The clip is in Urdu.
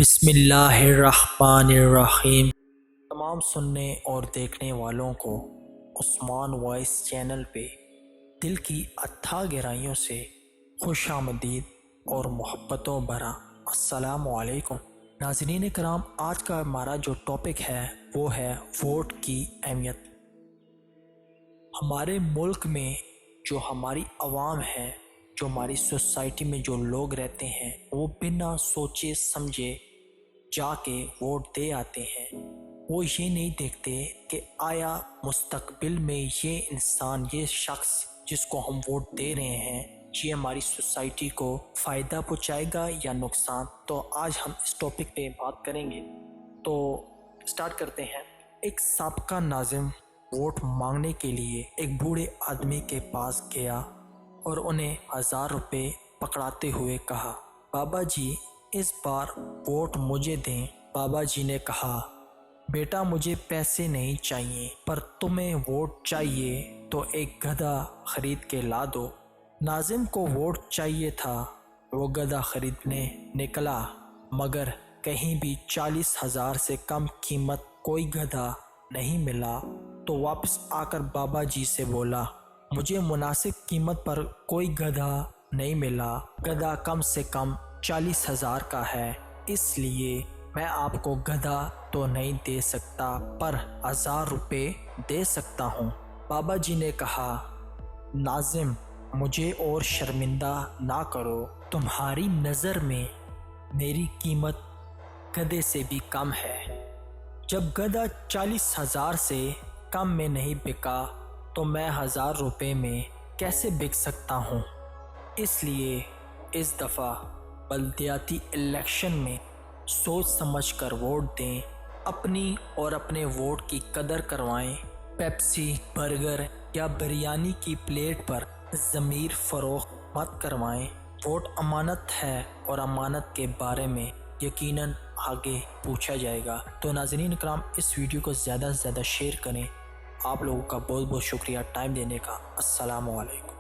بسم اللہ الرحمن الرحیم۔ تمام سننے اور دیکھنے والوں کو عثمان وائس چینل پہ دل کی اتھا گہرائیوں سے خوش آمدید اور محبتوں بھرا السلام علیکم۔ ناظرین کرام، آج کا ہمارا جو ٹاپک ہے وہ ہے ووٹ کی اہمیت۔ ہمارے ملک میں جو ہماری عوام ہے، جو ہماری سوسائٹی میں جو لوگ رہتے ہیں، وہ بنا سوچے سمجھے جا کے ووٹ دے آتے ہیں۔ وہ یہ نہیں دیکھتے کہ آیا مستقبل میں یہ انسان، یہ شخص جس کو ہم ووٹ دے رہے ہیں، یہ ہماری سوسائٹی کو فائدہ پہنچائے گا یا نقصان۔ تو آج ہم اس ٹاپک پہ بات کریں گے۔ تو سٹارٹ کرتے ہیں۔ ایک سابقہ ناظم ووٹ مانگنے کے لیے ایک بوڑھے آدمی کے پاس گیا اور انہیں 1000 روپے پکڑاتے ہوئے کہا، بابا جی اس بار ووٹ مجھے دیں۔ بابا جی نے کہا، بیٹا مجھے پیسے نہیں چاہیے، پر تمہیں ووٹ چاہیے تو ایک گدھا خرید کے لا دو۔ ناظم کو ووٹ چاہیے تھا، وہ گدھا خریدنے نکلا، مگر کہیں بھی 40,000 سے کم قیمت کوئی گدھا نہیں ملا۔ تو واپس آ کر بابا جی سے بولا، مجھے مناسب قیمت پر کوئی گدھا نہیں ملا، گدھا کم سے کم 40,000 کا ہے، اس لیے میں آپ کو گدھا تو نہیں دے سکتا، پر 1000 روپے دے سکتا ہوں۔ بابا جی نے کہا، ناظم مجھے اور شرمندہ نہ کرو، تمہاری نظر میں میری قیمت گدھے سے بھی کم ہے۔ جب گدھا 40,000 سے کم میں نہیں بکا تو میں 1000 روپے میں کیسے بک سکتا ہوں؟ اس لیے اس دفعہ بلدیاتی الیکشن میں سوچ سمجھ کر ووٹ دیں، اپنی اور اپنے ووٹ کی قدر کروائیں۔ پیپسی، برگر یا بریانی کی پلیٹ پر ضمیر فروخت مت کروائیں۔ ووٹ امانت ہے اور امانت کے بارے میں یقیناً آگے پوچھا جائے گا۔ تو ناظرین اکرام، اس ویڈیو کو زیادہ سے زیادہ شیئر کریں۔ آپ لوگوں کا بہت بہت شکریہ ٹائم دینے کا۔ السلام علیکم۔